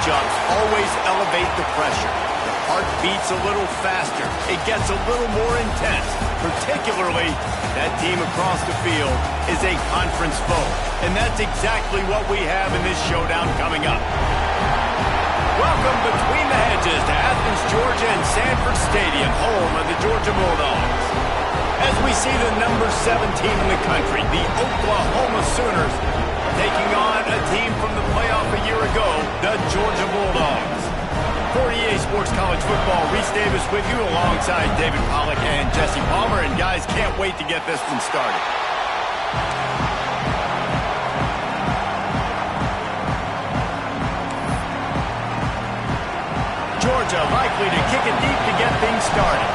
matchups always elevate the pressure. The heart beats a little faster. It gets a little more intense. Particularly, that team across the field is a conference foe. And that's exactly what we have in this showdown coming up. Welcome between the hedges to Athens, Georgia and Sanford Stadium, home of the Georgia Bulldogs. As we see the number 7 team in the country, the Oklahoma Sooners, taking on a team from the playoff a year ago, the Georgia Bulldogs. For EA Sports College Football, Reese Davis with you alongside David Pollack and Jesse Palmer. And guys, can't wait to get this one started. Georgia likely to kick it deep to get things started.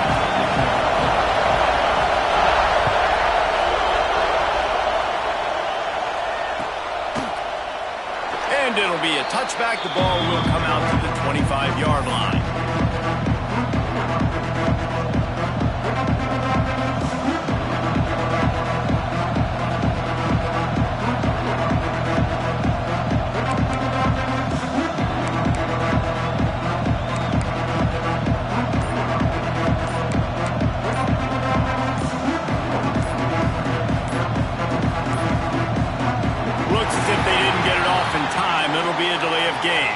And it'll be a touchback. The ball will come out to the 25-yard line. Looks as if they didn't get it off in time. It'll be a delay of game.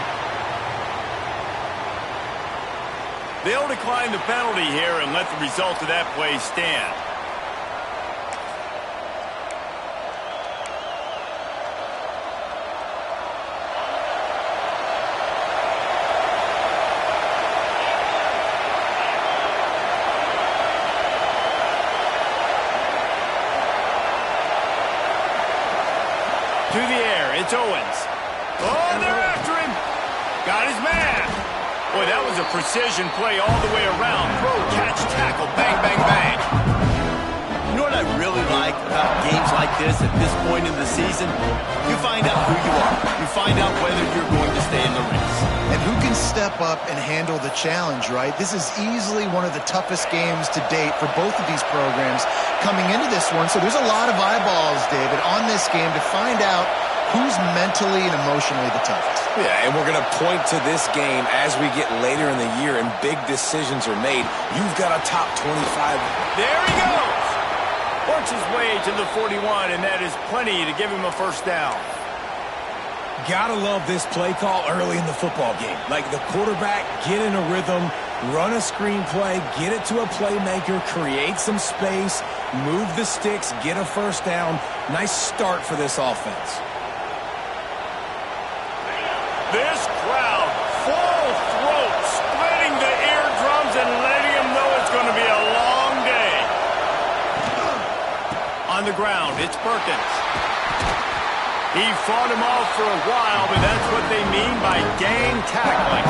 They'll decline the penalty here and let the result of that play stand. To the air, it's Owens. Oh, they're after him. Got his man. Boy, that was a precision play all the way around. Throw, catch, tackle, bang, bang, bang. You know what I really like about games like this at this point in the season? You find out who you are. You find out whether you're going to stay in the race. And who can step up and handle the challenge, right? This is easily one of the toughest games to date for both of these programs coming into this one. So there's a lot of eyeballs, David, on this game to find out who's mentally and emotionally the toughest. Yeah, and we're going to point to this game as we get later in the year and big decisions are made. You've got a top 25. There he goes. Works his way to the 41, and that is plenty to give him a first down. Gotta love this play call early in the football game. Like the quarterback, get in a rhythm, run a screen play, get it to a playmaker, create some space, move the sticks, get a first down. Nice start for this offense. This crowd, full throat, splitting the eardrums and letting them know it's going to be a long day. On the ground, it's Perkins. He fought him off for a while, but that's what they mean by gang tackling.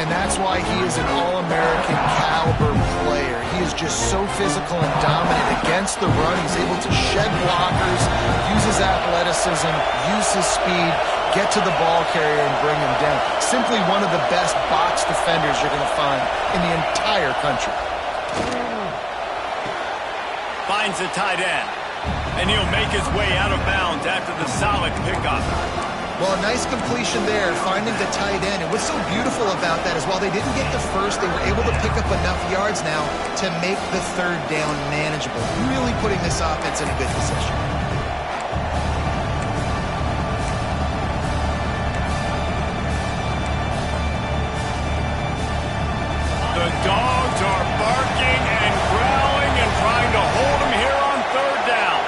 And that's why he is an All-American caliber player. He is just so physical and dominant against the run. He's able to shed blockers, use his athleticism, use his speed, get to the ball carrier and bring him down. Simply one of the best box defenders you're going to find in the entire country. Finds the tight end. And he'll make his way out of bounds after the solid pickup. Well, a nice completion there, finding the tight end. And what's so beautiful about that is while they didn't get the first, they were able to pick up enough yards now to make the third down manageable. Really putting this offense in a good position. The Dogs are barking and growling and trying to hold him here on third down.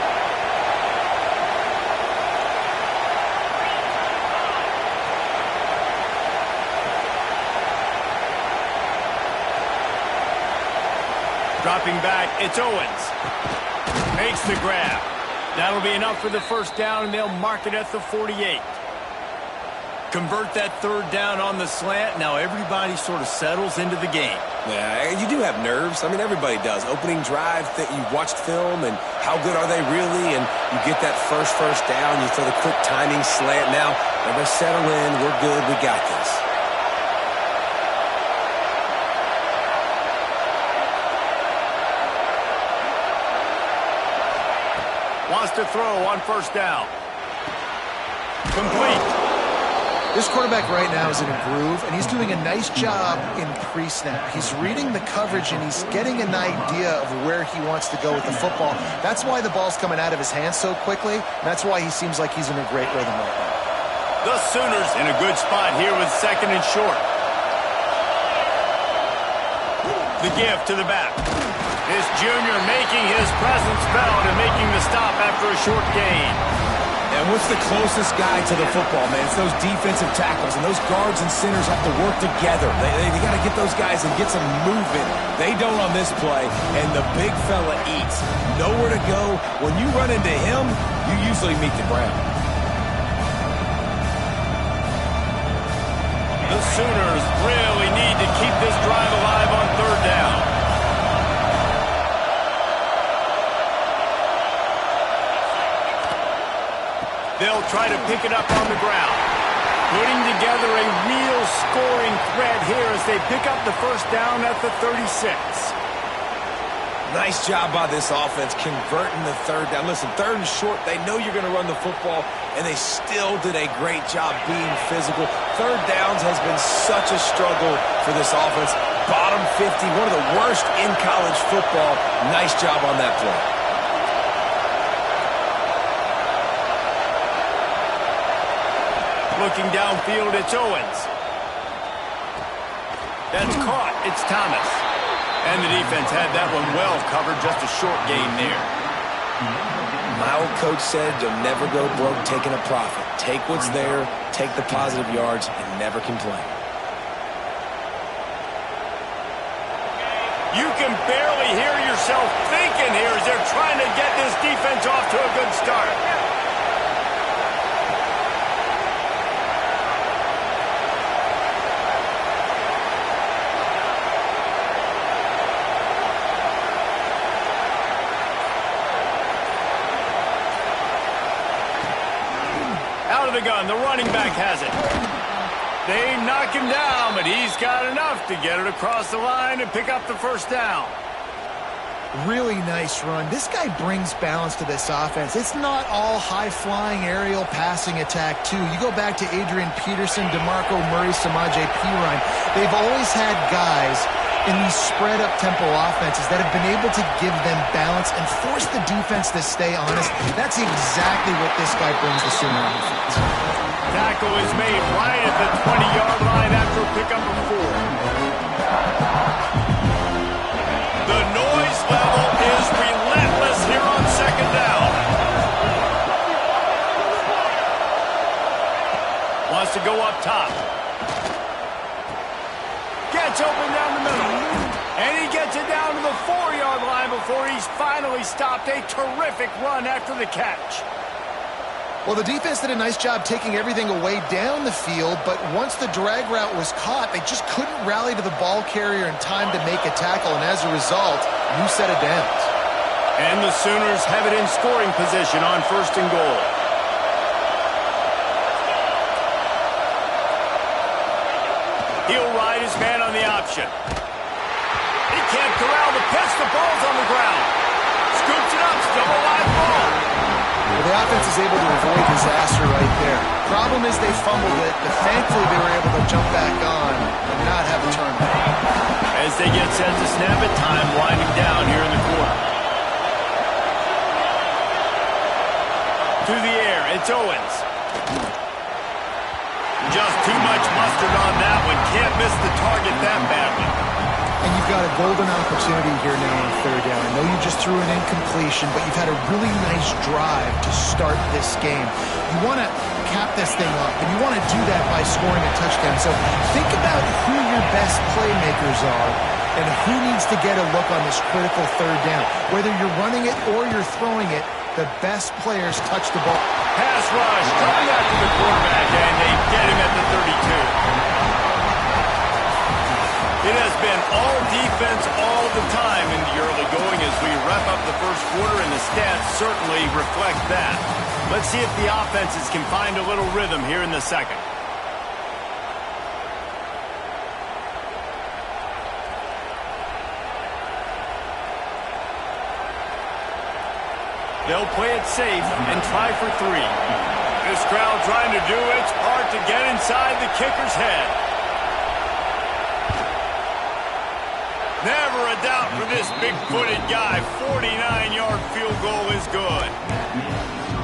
Dropping back, it's Owens. Makes the grab. That'll be enough for the first down, and they'll mark it at the 48. Convert that third down on the slant. Now everybody sort of settles into the game. Yeah, you do have nerves. I mean, everybody does. Opening drive, you watched film, and how good are they really? And you get that first down, you throw the quick timing slant. Now, everybody settle in. We're good. We got this. Wants to throw on first down. Complete. This quarterback right now is in a groove, and he's doing a nice job in pre-snap. He's reading the coverage, and he's getting an idea of where he wants to go with the football. That's why the ball's coming out of his hands so quickly, and that's why he seems like he's in a great rhythm right now. The Sooners in a good spot here with 2nd and short. The give to the back. This junior making his presence felt and making the stop after a short gain. And what's the closest guy to the football, man? It's those defensive tackles, and those guards and centers have to work together. They got to get those guys and get some movement. They don't on this play, and the big fella eats. Nowhere to go. When you run into him, you usually meet the ground. The Sooners really need to keep this drive alive on 3rd down. They'll try to pick it up on the ground. Putting together a real scoring threat here as they pick up the 1st down at the 36. Nice job by this offense converting the 3rd down. Listen, 3rd and short, they know you're going to run the football, and they still did a great job being physical. 3rd downs has been such a struggle for this offense. Bottom 50, one of the worst in college football. Nice job on that play. Looking downfield, it's Owens. That's caught. It's Thomas. And the defense had that one well covered, just a short gain there. My old coach said you'll never go broke taking a profit. Take what's there, take the positive yards, and never complain. You can barely hear yourself thinking here as they're trying to get this defense off to a good start. Out of the gun, the running back has it. They knock him down, but he's got enough to get it across the line and pick up the 1st down. Really nice run. This guy brings balance to this offense. It's not all high-flying aerial passing attack, too. You go back to Adrian Peterson, DeMarco Murray, Samaje Perine. They've always had guys in these spread-up tempo offenses that have been able to give them balance and force the defense to stay honest. That's exactly what this guy brings the Sooner offense. Tackle is made right at the 20-yard line after a pickup of 4. The noise level is relentless here on 2nd down. Wants to go up top. Gets open down the middle. And he gets it down to the 4-yard line before he's finally stopped. A terrific run after the catch. Well, the defense did a nice job taking everything away down the field, but once the drag route was caught, they just couldn't rally to the ball carrier in time to make a tackle, and as a result, new set of downs. And the Sooners have it in scoring position on 1st and goal. He'll ride his man on the option. He can't corral the pitch. The ball's on the ground. Scoops it up. Still a live ball. Well, the offense is able to avoid disaster right there. Problem is they fumbled it, but thankfully they were able to jump back on and not have a turnover. As they get set to snap it, time winding down here in the quarter. To the air, it's Owens. Just too much mustard on that one. Can't miss the target that badly. And you've got a golden opportunity here now on 3rd down. I know you just threw an incompletion, but you've had a really nice drive to start this game. You want to cap this thing up, and you want to do that by scoring a touchdown. So think about who your best playmakers are and who needs to get a look on this critical 3rd down. Whether you're running it or you're throwing it, the best players touch the ball. Pass rush, coming after the quarterback, and they get him at the 32. It has been all defense all the time in the early going as we wrap up the 1st quarter, and the stats certainly reflect that. Let's see if the offenses can find a little rhythm here in the 2nd. They'll play it safe and try for 3. This crowd trying to do its part to get inside the kicker's head. Never a doubt for this big-footed guy. 49-yard field goal is good.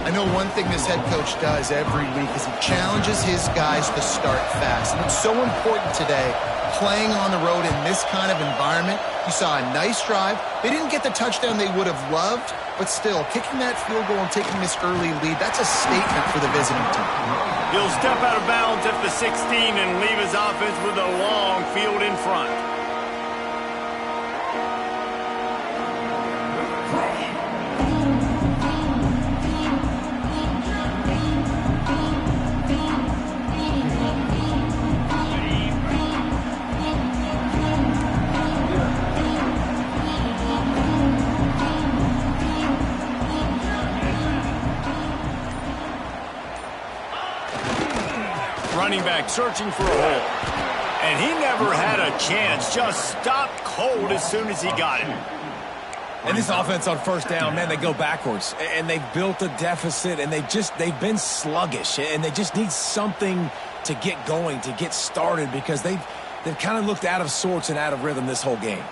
I know one thing this head coach does every week is he challenges his guys to start fast. And it's so important today, playing on the road in this kind of environment. You saw a nice drive. They didn't get the touchdown they would have loved, but still, kicking that field goal and taking this early lead, that's a statement for the visiting team. He'll step out of bounds at the 16 and leave his offense with a long field in front. Running back searching for a hole. And he never had a chance. Just stopped cold as soon as he got it. And this offense on first down, man, they go backwards. And they've built a deficit, and they've been sluggish. And they just need something to get going, to get started, because they've kind of looked out of sorts and out of rhythm this whole game.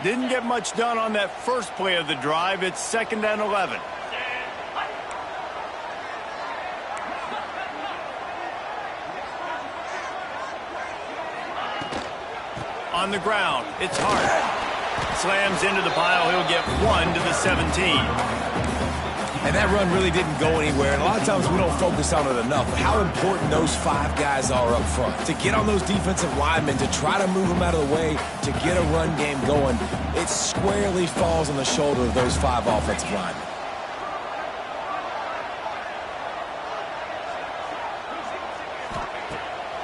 Didn't get much done on that first play of the drive. It's 2nd and 11. On the ground, it's Hart. Slams into the pile. He'll get 1 to the 17. And that run really didn't go anywhere. And a lot of times we don't focus on it enough. But how important those 5 guys are up front. To get on those defensive linemen, to try to move them out of the way, to get a run game going, it squarely falls on the shoulder of those 5 offensive linemen.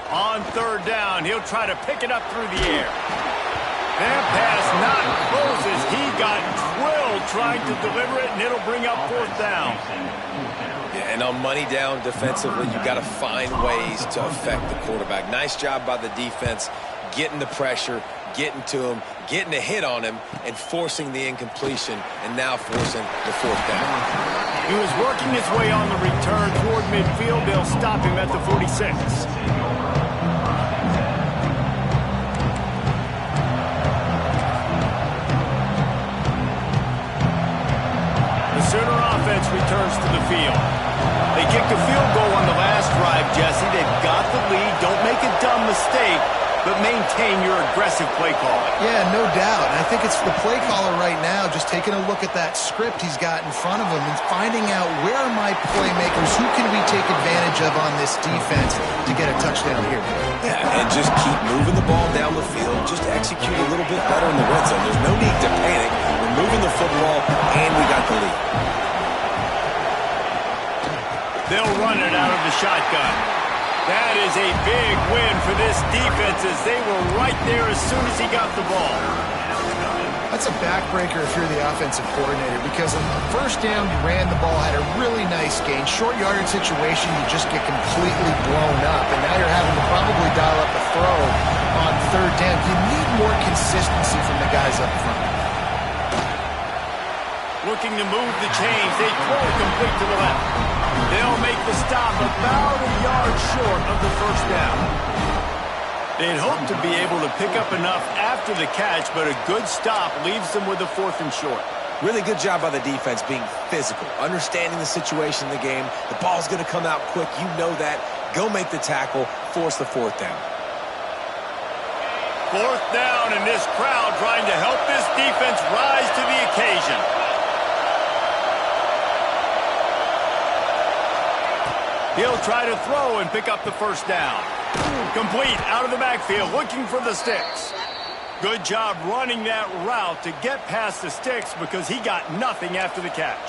On 3rd down, he'll try to pick it up through the air. That pass not close as he got drilled trying to deliver it, and it'll bring up 4th down. Yeah, and on money down defensively, you've got to find ways to affect the quarterback. Nice job by the defense, getting the pressure, getting to him, getting a hit on him, and forcing the incompletion, and now forcing the 4th down. He was working his way on the return toward midfield. They'll stop him at the 46. Sooner offense returns to the field. They kicked a field goal on the last drive, Jesse. They've got the lead. Don't make a dumb mistake, but maintain your aggressive play call. Yeah, no doubt. And I think it's the play caller right now just taking a look at that script he's got in front of him and finding out where are my playmakers, who can we take advantage of on this defense to get a touchdown here. Yeah, and just keep moving the ball down the field. Just execute a little bit better in the red zone. There's no need to panic. We're moving the football, and we got the lead. They'll run it out of the shotgun. That is a big win for this defense as they were right there as soon as he got the ball. That's a backbreaker if you're the offensive coordinator, because on the first down, you ran the ball, had a really nice gain. Short yardage situation, you just get completely blown up, and now you're having to probably dial up a throw on 3rd down. You need more consistency from the guys up front. Looking to move the chains. They throw it complete to the left. They'll make the stop about a yard short of the 1st down. They'd hope to be able to pick up enough after the catch, but a good stop leaves them with a 4th and short. Really good job by the defense being physical, understanding the situation in the game. The ball's going to come out quick. You know that. Go make the tackle, force the 4th down. 4th down, and this crowd trying to help this defense rise to the occasion. He'll try to throw and pick up the 1st down. Complete out of the backfield, looking for the sticks. Good job running that route to get past the sticks because he got nothing after the catch.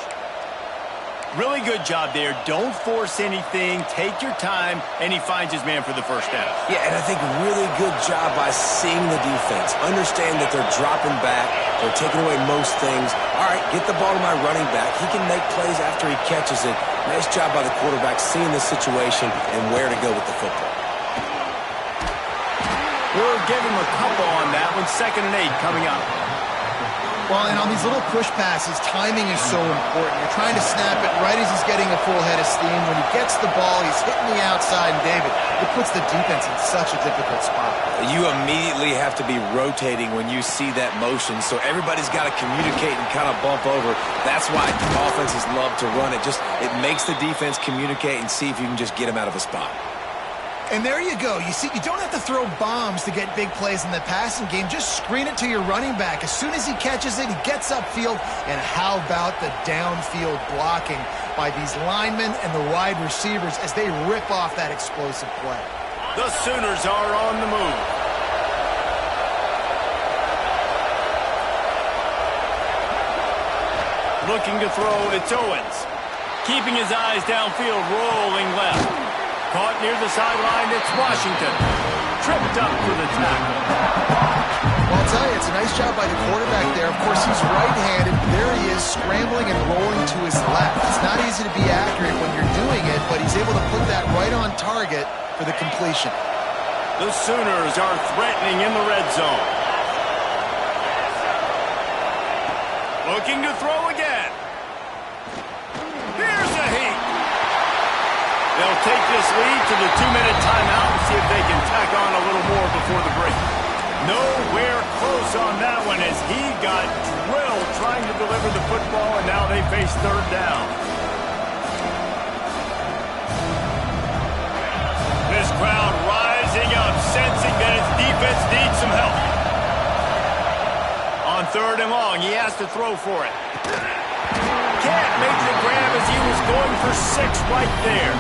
Really good job there. Don't force anything. Take your time, and he finds his man for the 1st down. Yeah, and I think really good job by seeing the defense. Understand that they're dropping back. They're taking away most things. All right, get the ball to my running back. He can make plays after he catches it. Nice job by the quarterback seeing the situation and where to go with the football. We'll give him a couple on that one. 2nd and 8 coming up. Well, and on these little push passes, timing is so important. You're trying to snap it right as he's getting a full head of steam. When he gets the ball, he's hitting the outside, and David, it puts the defense in such a difficult spot. You immediately have to be rotating when you see that motion, so everybody's got to communicate and kind of bump over. That's why offenses love to run it. It makes the defense communicate and see if you can just get him out of a spot. And there you go. You see, you don't have to throw bombs to get big plays in the passing game. Just screen it to your running back. As soon as he catches it, he gets upfield. And how about the downfield blocking by these linemen and the wide receivers as they rip off that explosive play? The Sooners are on the move. Looking to throw, it's Owens. Keeping his eyes downfield, rolling left. Caught near the sideline, it's Washington. Tripped up for the tackle. Well, I'll tell you, it's a nice job by the quarterback there. Of course, he's right-handed. There he is, scrambling and rolling to his left. It's not easy to be accurate when you're doing it, but he's able to put that right on target for the completion. The Sooners are threatening in the red zone. Looking to throw again. Here's a heat. They'll take this lead to the 2-minute timeout and see if they can tack on a little more before the break. Nowhere close on that one as he got drilled trying to deliver the football, and now they face third down. This crowd rising up, sensing that its defense needs some help. On third and long, he has to throw for it. Can't make the grab as he was going for 6 right there.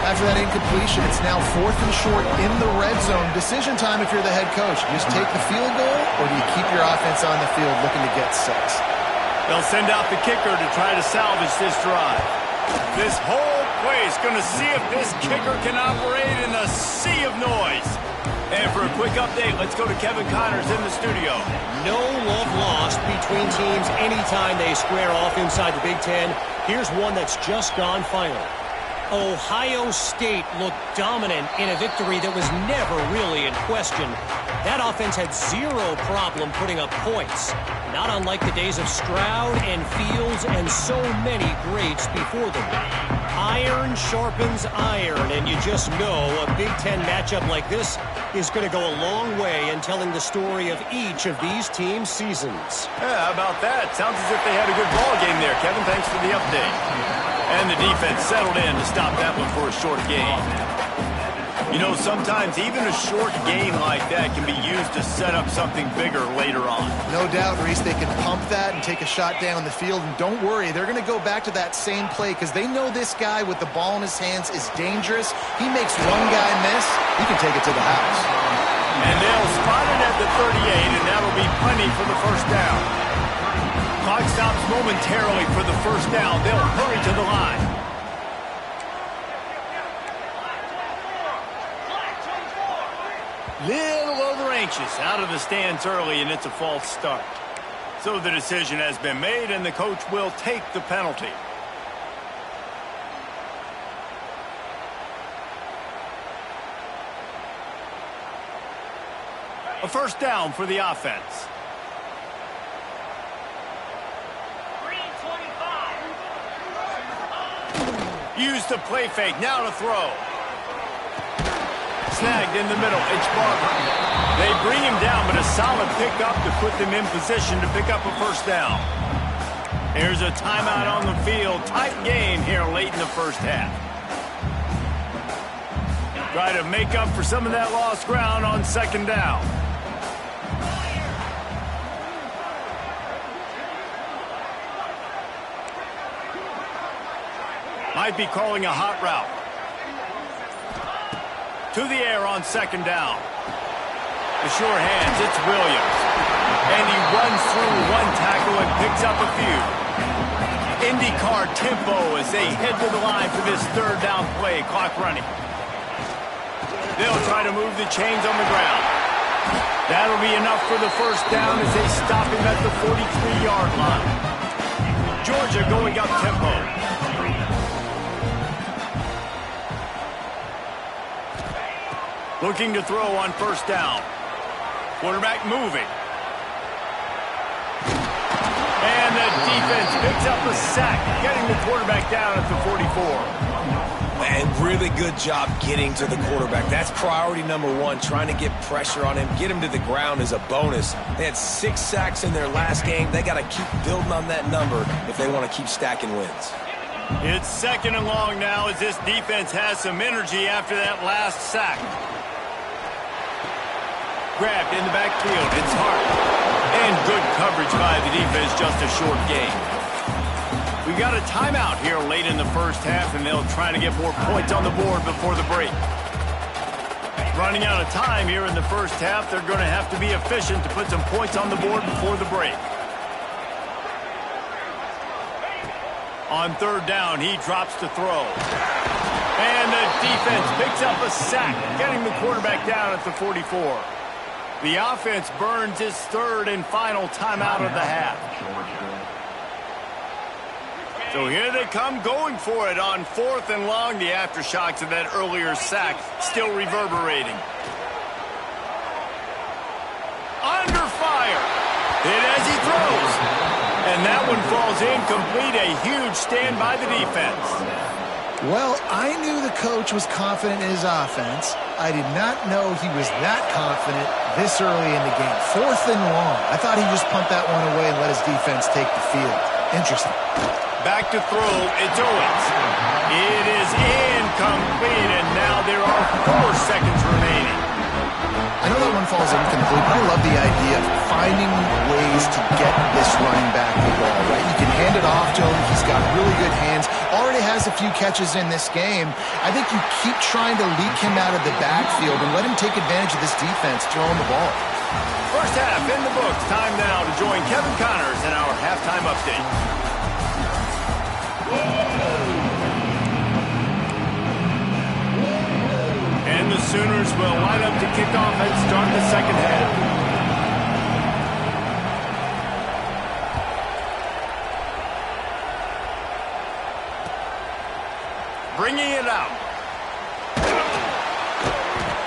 After that incompletion, it's now 4th and short in the red zone. Decision time if you're the head coach. You just take the field goal, or do you keep your offense on the field looking to get 6? They'll send out the kicker to try to salvage this drive. This whole place going to see if this kicker can operate in a sea of noise. And for a quick update, let's go to Kevin Connors in the studio. No love lost between teams anytime they square off inside the Big Ten. Here's one that's just gone final. Ohio State looked dominant in a victory that was never really in question. That offense had zero problem putting up points. Not unlike the days of Stroud and Fields and so many greats before them. Iron sharpens iron, and you just know a Big Ten matchup like this is going to go a long way in telling the story of each of these teams' seasons. Yeah, how about that? Sounds as if they had a good ball game there, Kevin. Thanks for the update. And the defense settled in to stop that one for a short gain. You know, sometimes even a short gain like that can be used to set up something bigger later on. No doubt, Reese, they can pump that and take a shot down the field. And don't worry, they're going to go back to that same play because they know this guy with the ball in his hands is dangerous. He makes one guy miss, he can take it to the house. And they'll spot it at the 38, and that'll be plenty for the first down. Clock stops momentarily for the first down. They'll hurry to the line. Little over anxious out of the stands early, and it's a false start. So the decision has been made, and the coach will take the penalty. A first down for the offense. Use the play fake, now to throw. Snagged in the middle, it's Barber. They bring him down, but a solid pickup to put them in position to pick up a first down. Here's a timeout on the field. Tight game here late in the first half. Try to make up for some of that lost ground on second down. Might be calling a hot route. To the air on second down. The sure hands, it's Williams. And he runs through one tackle and picks up a few. IndyCar tempo as they head to the line for this third down play. Clock running. They'll try to move the chains on the ground. That'll be enough for the first down as they stop him at the 43-yard line. Georgia going up tempo. Looking to throw on first down. Quarterback moving. And the defense picks up a sack, getting the quarterback down at the 44. And really good job getting to the quarterback. That's priority number one, trying to get pressure on him. Get him to the ground is a bonus. They had 6 sacks in their last game. They got to keep building on that number if they want to keep stacking wins. It's 2nd and long now as this defense has some energy after that last sack. Grabbed in the backfield. It's Hart. And good coverage by the defense, just a short gain. We've got a timeout here late in the first half, and they'll try to get more points on the board before the break. Running out of time here in the first half, they're going to have to be efficient to put some points on the board before the break. On 3rd down, he drops to throw. And the defense picks up a sack, getting the quarterback down at the 44. The offense burns its 3rd and final timeout of the half. So here they come going for it on 4th and long. The aftershocks of that earlier sack still reverberating. Under fire. Hit as he throws. And that one falls incomplete. A huge stand by the defense. Well, I knew the coach was confident in his offense. I did not know he was that confident this early in the game. 4th and long. I thought he just pumped that one away and let his defense take the field. Interesting. Back to throw, it's Owens. It is incomplete, and now there are 4 seconds remaining. I know that one falls incomplete, but I love the idea of finding ways to get this running back the ball, right? You can hand it off to him. He's got really good hands. Already has a few catches in this game. I think you keep trying to leak him out of the backfield and let him take advantage of this defense throwing the ball. First half in the books. Time now to join Kevin Connors in our halftime update. And the Sooners will line up to kick off and start the second half. Bringing it out.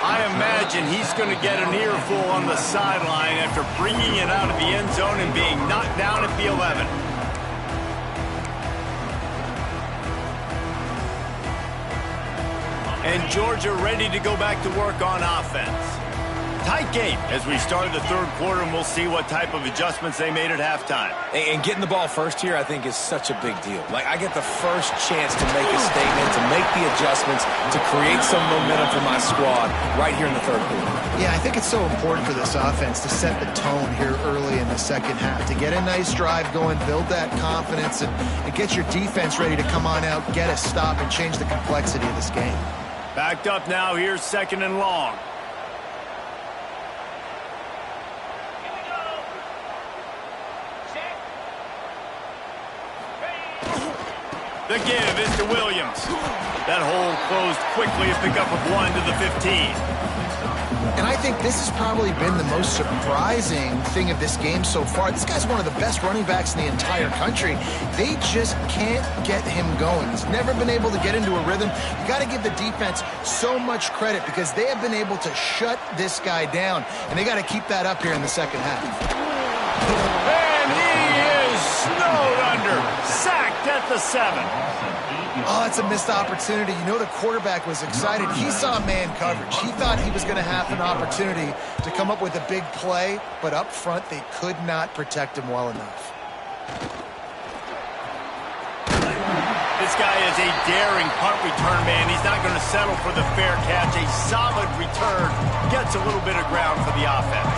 I imagine he's going to get an earful on the sideline after bringing it out of the end zone and being knocked down at the 11. And Georgia ready to go back to work on offense. Tight game as we start the 3rd quarter, and we'll see what type of adjustments they made at halftime. And getting the ball first here, I think, is such a big deal. Like, I get the first chance to make a statement, to make the adjustments, to create some momentum for my squad right here in the 3rd quarter. Yeah, I think it's so important for this offense to set the tone here early in the second half, to get a nice drive going, build that confidence, and get your defense ready to come on out, get a stop, and change the complexity of this game. Backed up now, here's 2nd and long. The give is to Williams. That hole closed quickly, a pickup of 1 to the 15. And I think this has probably been the most surprising thing of this game so far. This guy's one of the best running backs in the entire country. They just can't get him going. He's never been able to get into a rhythm. You got to give the defense so much credit because they have been able to shut this guy down, and they got to keep that up here in the second half. And he is snowed under, sacked at the 7. Oh, that's a missed opportunity. You know the quarterback was excited. He saw man coverage. He thought he was going to have an opportunity to come up with a big play, but up front they could not protect him well enough. This guy is a daring punt return man. He's not going to settle for the fair catch. A solid return gets a little bit of ground for the offense.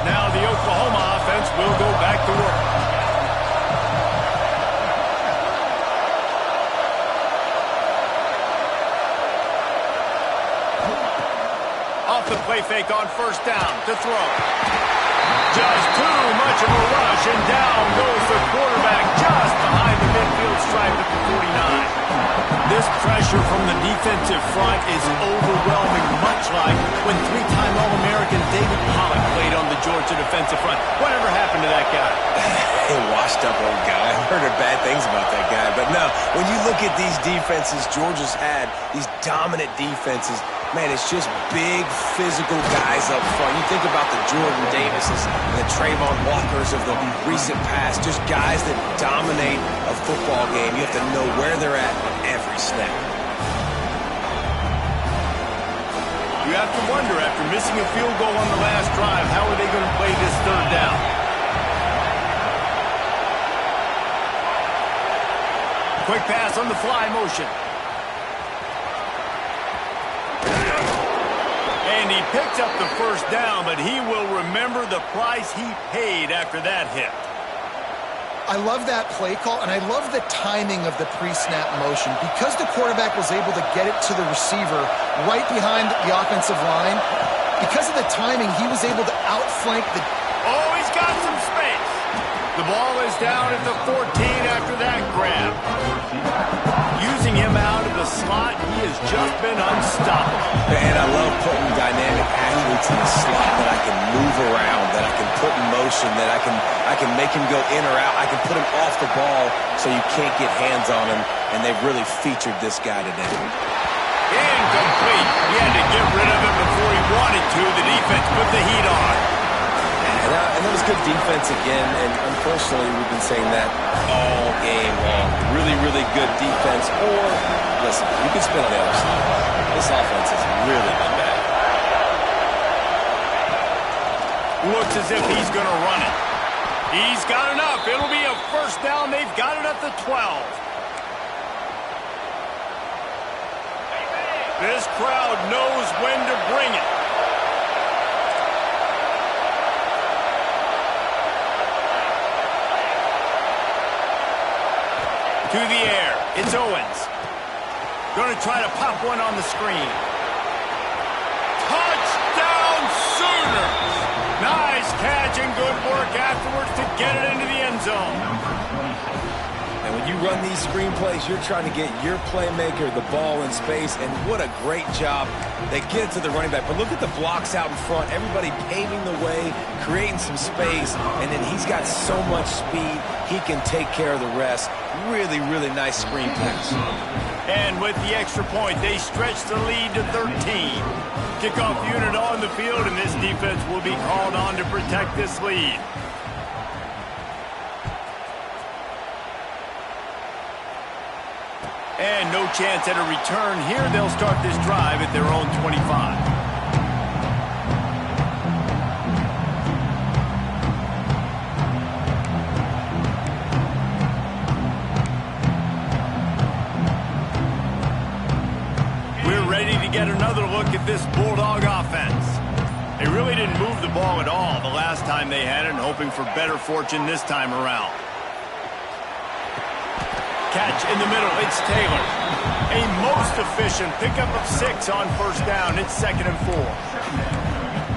Now the Oklahoma offense will go back to work. The play fake on 1st down to throw. Just too much of a rush, and down goes the quarterback just behind the midfield stripe at the 49. This pressure from the defensive front is overwhelming, much like when 3-time All-American David Pollock played on the Georgia defensive front. Whatever happened happened to that guy? A washed-up old guy. I've heard bad things about that guy. But no, when you look at these defenses Georgia's had, these dominant defenses, man, it's just big, physical guys up front. You think about the Jordan Davises and the Trayvon Walkers of the recent past, just guys that dominate a football game. You have to know where they're at on every snap. You have to wonder, after missing a field goal on the last drive, how are they going to play this third down? Quick pass on the fly motion. And he picked up the first down, but he will remember the price he paid after that hit. I love that play call, and I love the timing of the pre-snap motion. Because the quarterback was able to get it to the receiver right behind the offensive line, because of the timing, he was able to outflank the... Oh, he's got some space. The ball is down at the 14 after that grab. Using him out of the slot, he has just been unstoppable. Man, I love putting dynamic athletes in the slot that I can move around, that I can put in motion, that I can make him go in or out. I can put him off the ball so you can't get hands on him, and they've really featured this guy today. Incomplete. He had to get rid of it before he wanted to. The defense put the heat on. And that was good defense again, and unfortunately, we've been saying that all game long. Really, really good defense. Or, listen, you can spin on the other side. This offense has really been bad. Looks as if he's going to run it. He's got enough. It'll be a first down. They've got it at the 12. This crowd knows when to bring it. To the air. It's Owens. Going to try to pop one on the screen. Touchdown Sooners! Nice catch and good work afterwards to get it into the end zone. And when you run these screen plays, you're trying to get your playmaker the ball in space, and what a great job. They get it to the running back, but look at the blocks out in front. Everybody paving the way, creating some space, and then he's got so much speed, he can take care of the rest. Really, really nice screen pass. And with the extra point, they stretch the lead to 13. Kickoff unit on the field, and this defense will be called on to protect this lead. And no chance at a return here. They'll start this drive at their own 25. Get another look at this Bulldog offense. They really didn't move the ball at all the last time they had it, and hoping for better fortune this time around. Catch in the middle. It's Taylor. A most efficient pickup of 6 on first down. It's 2nd and 4.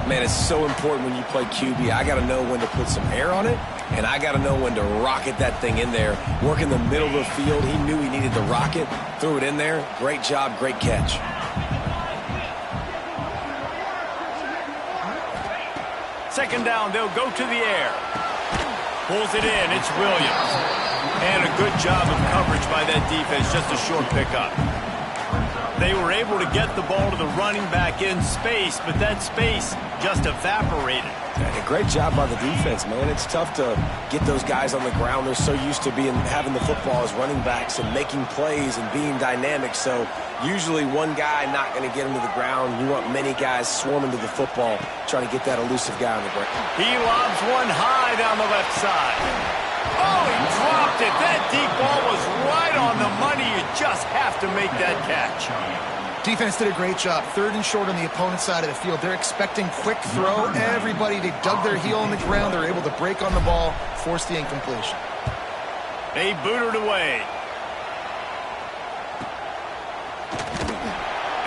Man, it's so important when you play QB. I got to know when to put some air on it, and I got to know when to rocket that thing in there. Work in the middle of the field. He knew he needed the rocket. Threw it in there. Great job. Great catch. Second down, they'll go to the air. Pulls it in, it's Williams. And a good job of coverage by that defense, just a short pickup. They were able to get the ball to the running back in space, but that space just evaporated. A great job by the defense, man. It's tough to get those guys on the ground. They're so used to having the football as running backs and making plays and being dynamic. So usually one guy not going to get him to the ground. You want many guys swarming to the football, trying to get that elusive guy on the ground. He lobs one high down the left side. Oh, he dropped it. That deep ball was right on the money. You just have to make that catch. Defense did a great job. 3rd and short on the opponent's side of the field. They're expecting quick throw. Everybody, they dug their heel on the ground. They're able to break on the ball, force the incompletion. They booted away.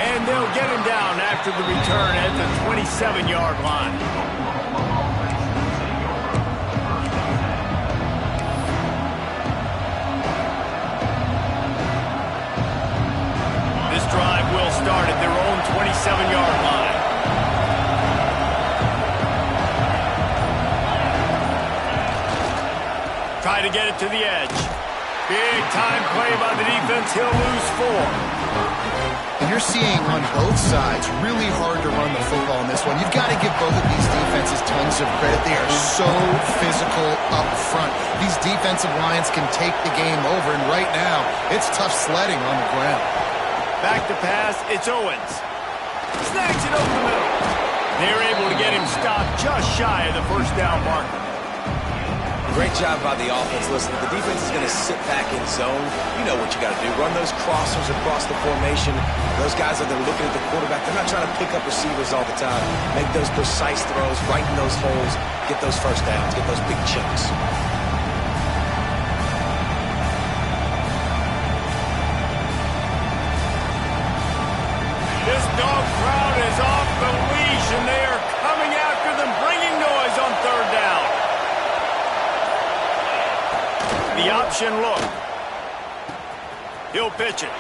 And they'll get him down after the return at the 27-yard line. This drive will start at their own 27-yard line. try to get it to the edge. Big time play by the defense. He'll lose 4. And you're seeing on both sides really hard to run the football in this one. You've got to give both of these defenses tons of credit. They are so physical up front. These defensive lines can take the game over, and right now, it's tough sledding on the ground. Back to pass, it's Owens. Snags it over the middle. They're able to get him stopped just shy of the first down marker. Great job by the offense. Listen, if the defense is going to sit back in zone, you know what you got to do. Run those crossers across the formation. Those guys that are looking at the quarterback, they're not trying to pick up receivers all the time. Make those precise throws, right in those holes, get those first downs, get those big chunks. This dog crowd is off the leash, and they are coming after them, bringing noise on third down. The option look. He'll pitch it.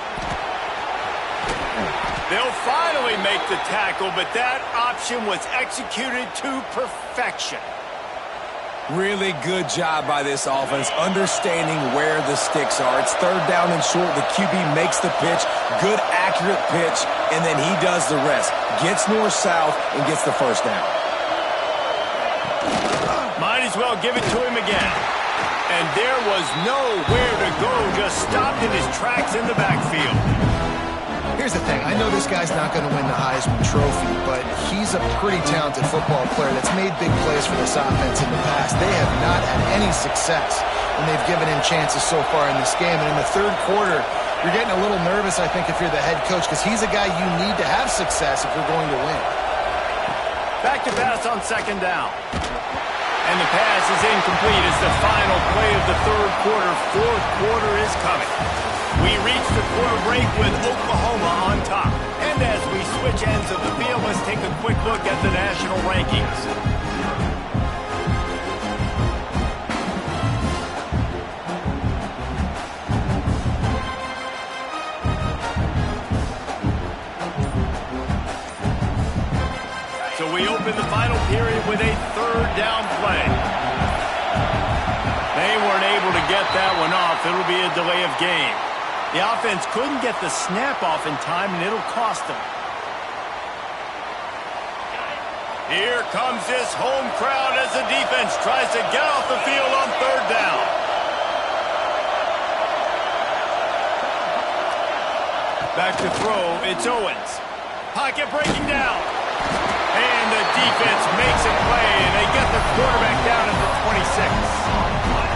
They'll finally make the tackle, but that option was executed to perfection. Really good job by this offense, understanding where the sticks are. It's third down and short. The QB makes the pitch. Good, accurate pitch, and then he does the rest. Gets north-south and gets the first down. Might as well give it to him again. And there was nowhere to go, just stopped in his tracks in the backfield. Here's the thing. I know this guy's not going to win the Heisman Trophy, but he's a pretty talented football player that's made big plays for this offense in the past. They have not had any success when they've given him chances so far in this game. And in the third quarter, you're getting a little nervous, I think, if you're the head coach, because he's a guy you need to have success if you're going to win. Back to pass on second down. And the pass is incomplete. It's the final play of the third quarter. Fourth quarter is coming. We reach the quarter break with Oklahoma on top. And as we switch ends of the field, let's take a quick look at the national rankings. So we open the final period with a third down play. They weren't able to get that one off. It'll be a delay of game. The offense couldn't get the snap off in time, and it'll cost them. Here comes this home crowd as the defense tries to get off the field on third down. Back to throw, it's Owens. Pocket breaking down. And the defense makes a play, and they get the quarterback down at the 26.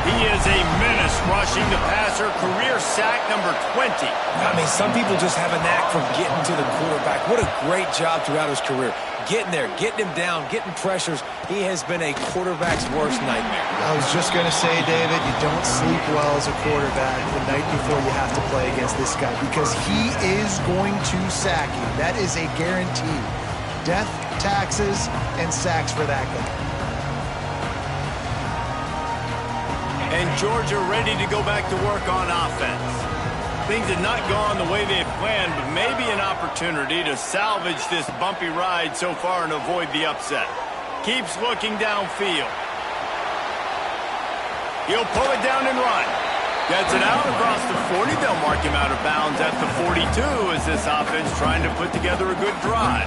He is a menace rushing the passer, career sack number 20. I mean, some people just have a knack for getting to the quarterback. What a great job throughout his career. Getting there, getting him down, getting pressures. He has been a quarterback's worst nightmare. I was just going to say, David, you don't sleep well as a quarterback the night before you have to play against this guy, because he is going to sack you. That is a guarantee. Death, taxes, and sacks for that guy. And Georgia ready to go back to work on offense. Things had not gone the way they had planned, but maybe an opportunity to salvage this bumpy ride so far and avoid the upset. Keeps looking downfield. He'll pull it down and run. Gets it out across the 40. They'll mark him out of bounds at the 42 as this offense trying to put together a good drive.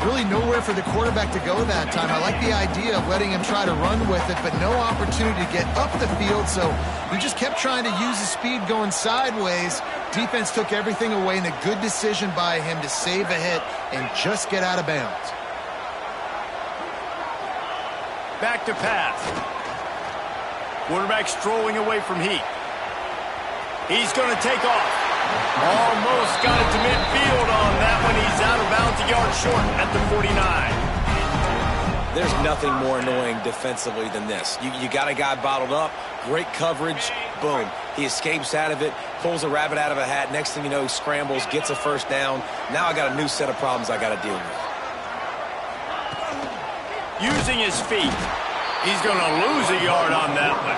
Really nowhere for the quarterback to go that time. I like the idea of letting him try to run with it, but no opportunity to get up the field, so he just kept trying to use his speed going sideways. Defense took everything away, and a good decision by him to save a hit and just get out of bounds. Back to pass. Quarterback strolling away from Heat. He's going to take off. Almost got it to midfield on that one. He's out of bounds, a yard short at the 49. There's nothing more annoying defensively than this. You got a guy bottled up, great coverage, boom. He escapes out of it, pulls a rabbit out of a hat. Next thing you know, he scrambles, gets a first down. Now I got a new set of problems I got to deal with. Using his feet. He's going to lose a yard on that one.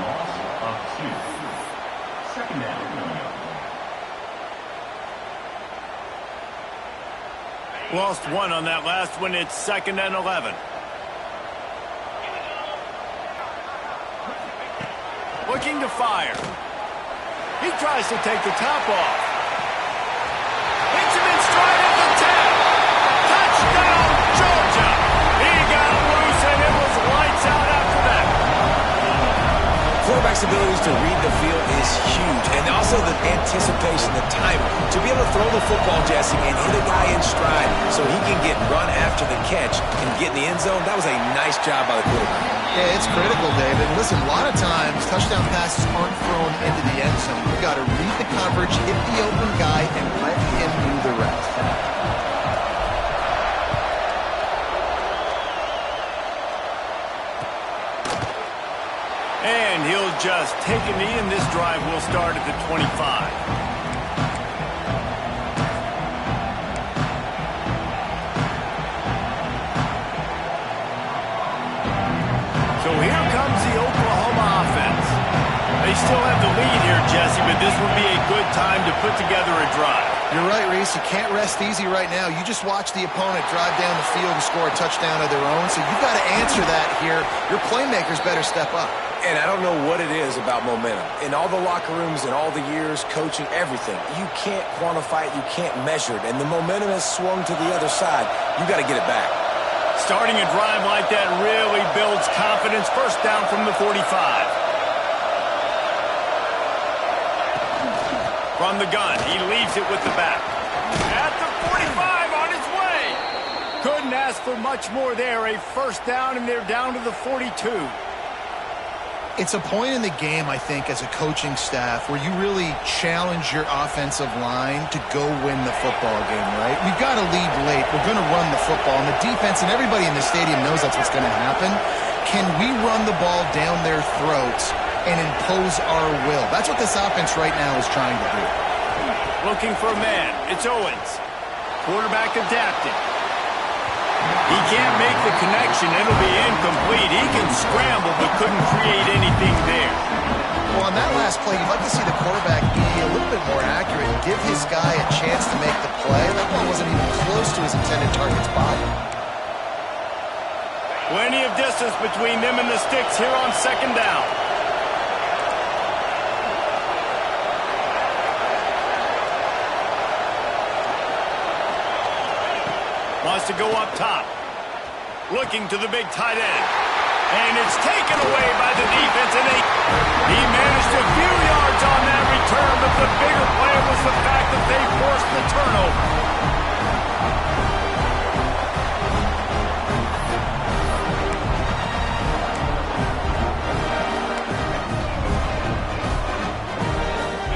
Loss of 2. Second down. Lost one on that last one. It's 2nd and 11. looking to fire. He tries to take the top off. Hits him in stride at the 10. Touchdown, Georgia. He got loose, and it was lights out after that. Quarterback's abilities to read the field is huge, and also the anticipation, the timing. To be able to throw the football, Jesse, and hit a guy in stride so he can get run after the catch and get in the end zone, that was a nice job by the quarterback. Yeah, it's critical, David. Listen, a lot of times, touchdown passes aren't thrown into the end zone. You've got to read the coverage, hit the open guy, and let him do the rest. And he'll just take a knee, and this drive will start at the 25. So here comes the Oklahoma offense. They still have the lead here, Jesse, but this would be a good time to put together a drive. You're right, Reese. You can't rest easy right now. You just watch the opponent drive down the field and score a touchdown of their own, so you've got to answer that here. Your playmakers better step up. And I don't know what it is about momentum. In all the locker rooms, in all the years, coaching, everything, you can't quantify it, you can't measure it. And the momentum has swung to the other side. You got to get it back. Starting a drive like that really builds confidence. First down from the 45. From the gun, he leaves it with the back. At the 45, on his way. Couldn't ask for much more there. A first down, and they're down to the 42. It's a point in the game, I think, as a coaching staff where you really challenge your offensive line to go win the football game, right? We've got to lead late. We're going to run the football. And the defense and everybody in the stadium knows that's what's going to happen. Can we run the ball down their throats and impose our will? That's what this offense right now is trying to do. Looking for a man. It's Owens. Quarterback adapting. He can't make the connection. It'll be incomplete. He can scramble but couldn't create anything there. Well, on that last play, you'd like to see the quarterback be a little bit more accurate and give his guy a chance to make the play. That ball wasn't even close to his intended target's body. Plenty of distance between them and the sticks here on second down. Wants to go up top. Looking to the big tight end. And it's taken away by the defense. And he managed a few yards on that return, but the bigger play was the fact that they forced the turnover.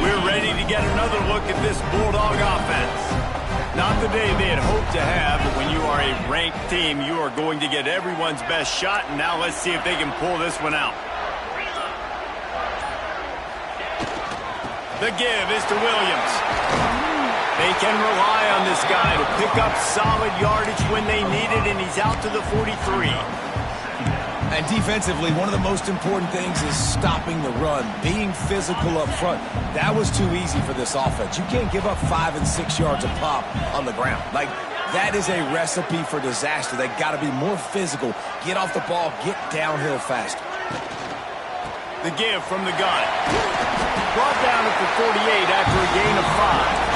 We're ready to get another look at this Bulldog offense. Not the day they had hoped to have, but when you are a ranked team, you are going to get everyone's best shot, and now let's see if they can pull this one out. The give is to Williams. They can rely on this guy to pick up solid yardage when they need it, and he's out to the 43. And defensively, one of the most important things is stopping the run, being physical up front. That was too easy for this offense. You can't give up 5 and 6 yards a pop on the ground. Like, that is a recipe for disaster. They got to be more physical, get off the ball, get downhill faster. The give from the gun. Brought down at the 48 after a gain of 5.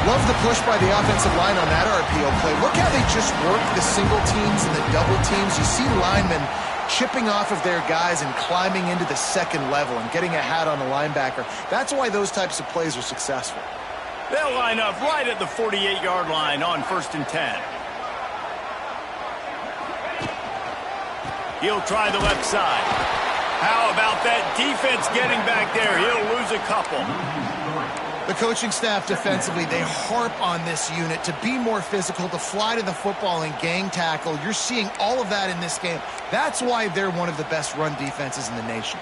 Love the push by the offensive line on that RPO play. Look how they just work the single teams and the double teams. You see linemen chipping off of their guys and climbing into the second level and getting a hat on the linebacker. That's why those types of plays are successful. They'll line up right at the 48-yard line on 1st and 10. He'll try the left side. How about that defense getting back there? He'll lose a couple. The coaching staff defensively, they harp on this unit to be more physical, to fly to the football and gang tackle. You're seeing all of that in this game. That's why they're one of the best run defenses in the nation.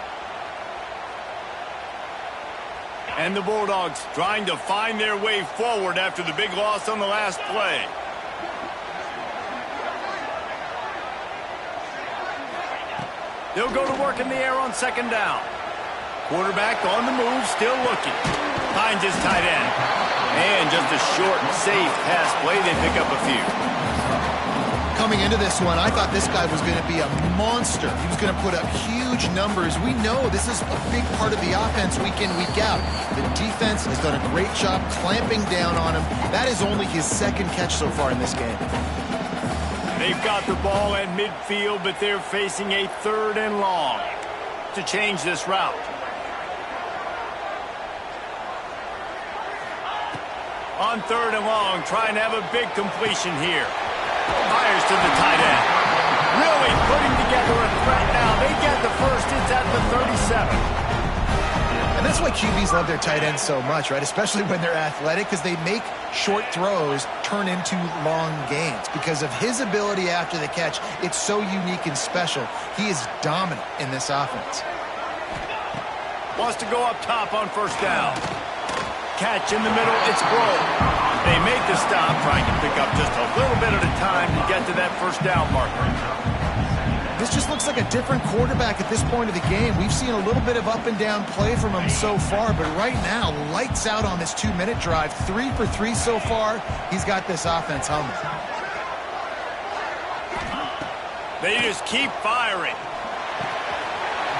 And the Bulldogs trying to find their way forward after the big loss on the last play. They'll go to work in the air on second down. Quarterback on the move, still looking. Finds his tight end. And just a short, safe pass play. They pick up a few. Coming into this one, I thought this guy was going to be a monster. He was going to put up huge numbers. We know this is a big part of the offense week in, week out. The defense has done a great job clamping down on him. That is only his second catch so far in this game. They've got the ball at midfield, but they're facing a 3rd and long to change this route. On 3rd and long, trying to have a big completion here. Fires to the tight end. Really putting together a threat now. They get the first. It's at the 37. And that's why QBs love their tight ends so much, right? Especially when they're athletic, because they make short throws turn into long gains. Because of his ability after the catch, it's so unique and special. He is dominant in this offense. Wants to go up top on 1st down. Catch in the middle, it's broke. They make the stop, trying to pick up just a little bit at a time to get to that 1st down marker. This just looks like a different quarterback at this point of the game. We've seen a little bit of up and down play from him so far, but right now, lights out on this 2-minute drive. 3 for 3 so far. He's got this offense humming. They just keep firing.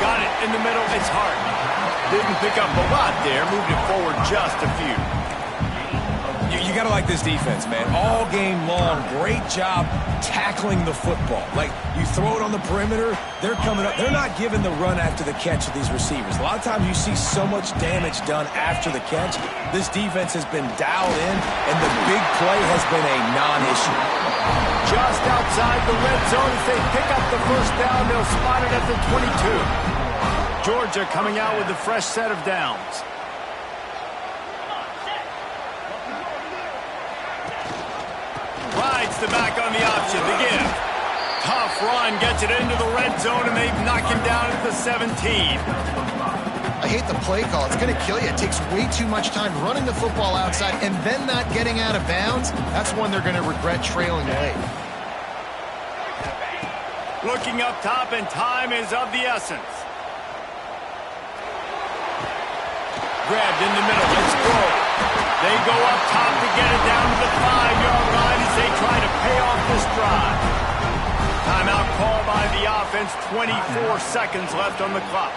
Got it in the middle, it's Hart. Didn't pick up a lot there, moved it forward just a few. You got to like this defense, man. All game long, great job tackling the football. Like, you throw it on the perimeter, they're coming up. They're not giving the run after the catch to these receivers. A lot of times you see so much damage done after the catch. This defense has been dialed in, and the big play has been a non-issue. Just outside the red zone as they pick up the 1st down. They'll spot it at the 22. Georgia coming out with a fresh set of downs. Rides the back on the option. The give. Tough run. Gets it into the red zone, and they knock him down at the 17. I hate the play call. It's going to kill you. It takes way too much time running the football outside and then not getting out of bounds. That's when they're going to regret trailing late. Looking up top, and time is of the essence. Grabbed in the middle. Let's go. They go up top to get it down to the 5-yard line as they try to pay off this drive. Timeout call by the offense. 24 seconds left on the clock.